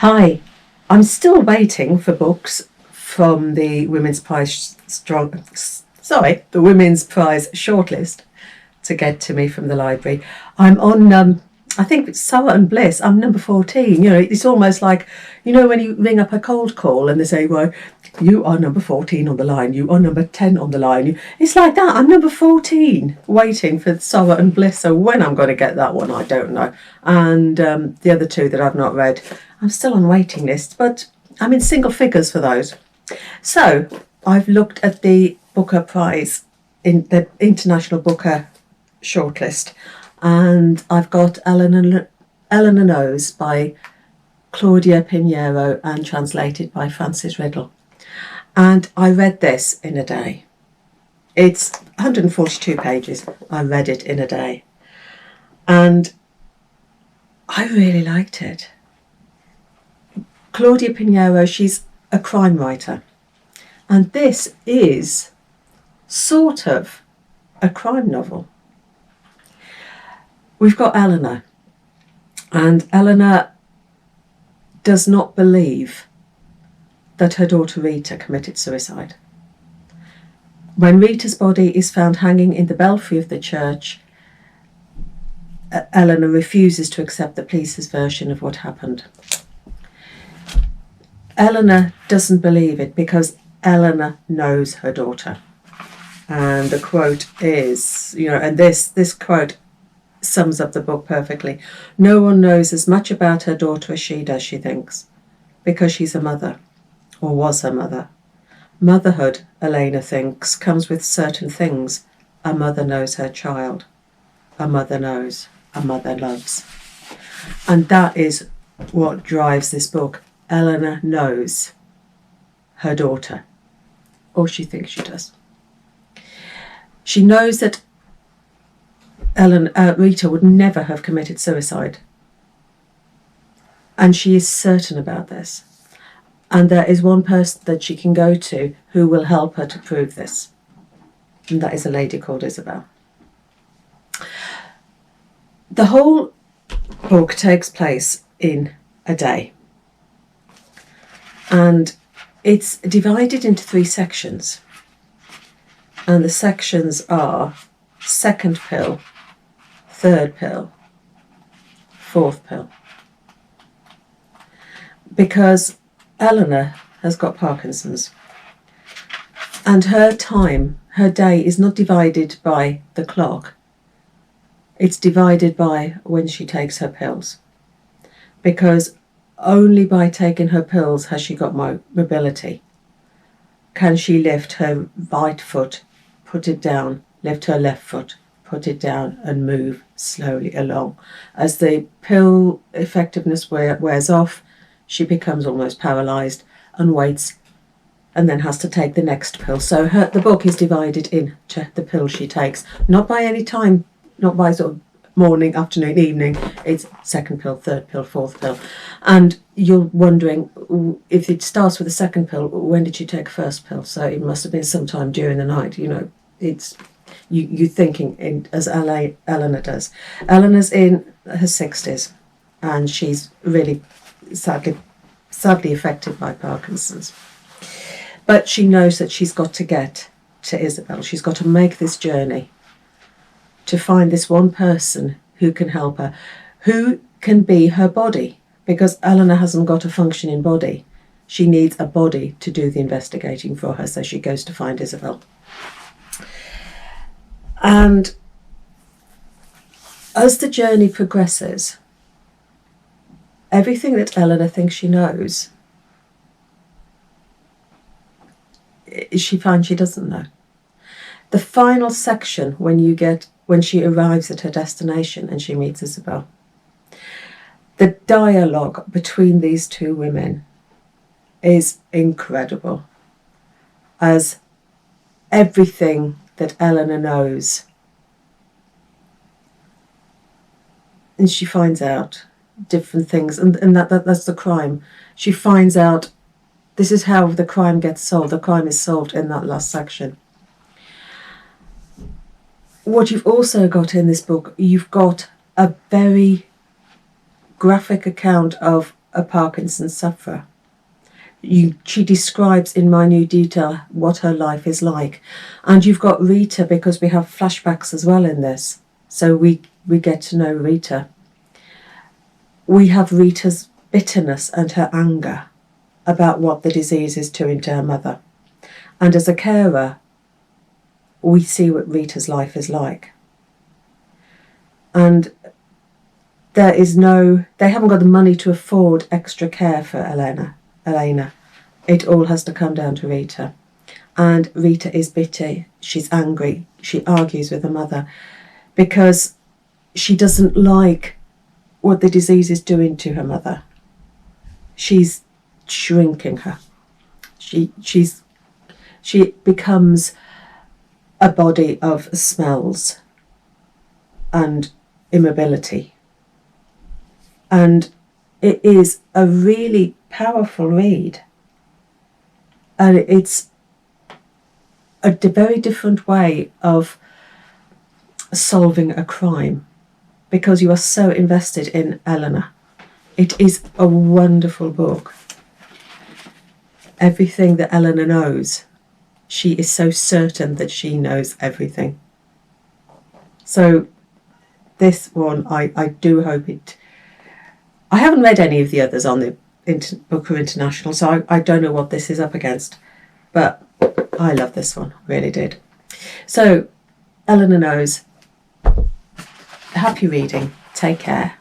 Hi, I'm still waiting for books from the Women's Prize the Women's Prize shortlist to get to me from the library. I'm on, I think it's Sour and Bliss. I'm number 14. It's almost like, when you ring up a cold call and they say, well, you are number 14 on the line, you are number 10 on the line. It's like that. I'm number 14 waiting for Sour and Bliss. So when I'm going to get that one, I don't know. And the other two that I've not read, I'm still on waiting list, but I'm in single figures for those. So I've looked at the Booker Prize, in the International Booker shortlist, and I've got Elena Knows by Claudia Pinerio and translated by Frances Riddle. And I read this in a day. It's 142 pages. I read it in a day. And I really liked it. Claudia Pinerio, she's a crime writer. And this is sort of a crime novel. We've got Eleanor. And Eleanor does not believe that her daughter Rita committed suicide. When Rita's body is found hanging in the belfry of the church, Eleanor refuses to accept the police's version of what happened. Eleanor doesn't believe it because Eleanor knows her daughter. And the quote is, and this quote sums up the book perfectly. No one knows as much about her daughter as she does, she thinks, because she's a mother, or was her mother. Motherhood, Elena thinks, comes with certain things. A mother knows her child. A mother knows. A mother loves. And that is what drives this book. Eleanor knows her daughter, or she thinks she does. She knows that Rita would never have committed suicide. And she is certain about this. And there is one person that she can go to who will help her to prove this. And that is a lady called Isabel. The whole book takes place in a day. And it's divided into 3 sections. And the sections are second pill, third pill, fourth pill. Because Eleanor has got Parkinson's. And her day is not divided by the clock. It's divided by when she takes her pills. Because only by taking her pills has she got mobility. Can she lift her right foot, put it down, lift her left foot, put it down and move slowly along. As the pill effectiveness wears off, she becomes almost paralysed and waits and then has to take the next pill. So the book is divided into the pills she takes, not by any time, not by sort of morning, afternoon, evening. It's second pill, third pill, fourth pill. And you're wondering, if it starts with the second pill, when did she take first pill? So it must have been sometime during the night. It's you thinking as Eleanor does. Eleanor's in her 60s and she's really sadly affected by Parkinson's. But she knows that she's got to get to Isabel. She's got to make this journey to find this one person who can help her, who can be her body, because Eleanor hasn't got a functioning body. She needs a body to do the investigating for her, so she goes to find Isabel. And as the journey progresses, everything that Eleanor thinks she knows, she finds she doesn't know. The final section, when she arrives at her destination and she meets Isabel, the dialogue between these two women is incredible, as everything that Eleanor knows, and she finds out different things, and that's the crime. She finds out this is how the crime gets solved. The crime is solved in that last section. What you've also got in this book, you've got a very graphic account of a Parkinson's sufferer. She describes in minute detail what her life is like. And you've got Rita, because we have flashbacks as well in this. So we get to know Rita. We have Rita's bitterness and her anger about what the disease is doing to her mother. And as a carer, we see what Rita's life is like. And they haven't got the money to afford extra care for Elena. It all has to come down to Rita. And Rita is bitter. She's angry. She argues with her mother because she doesn't like what the disease is doing to her mother. She's shrinking her. She becomes a body of smells and immobility. And it is a really powerful read. And it's a very different way of solving a crime, because you are so invested in Elena. It is a wonderful book. Everything that Elena knows, she is so certain that she knows everything. So this one, I do hope it... I haven't read any of the others on the Booker International, so I don't know what this is up against. But I love this one, really did. So, Elena Knows. Happy reading. Take care.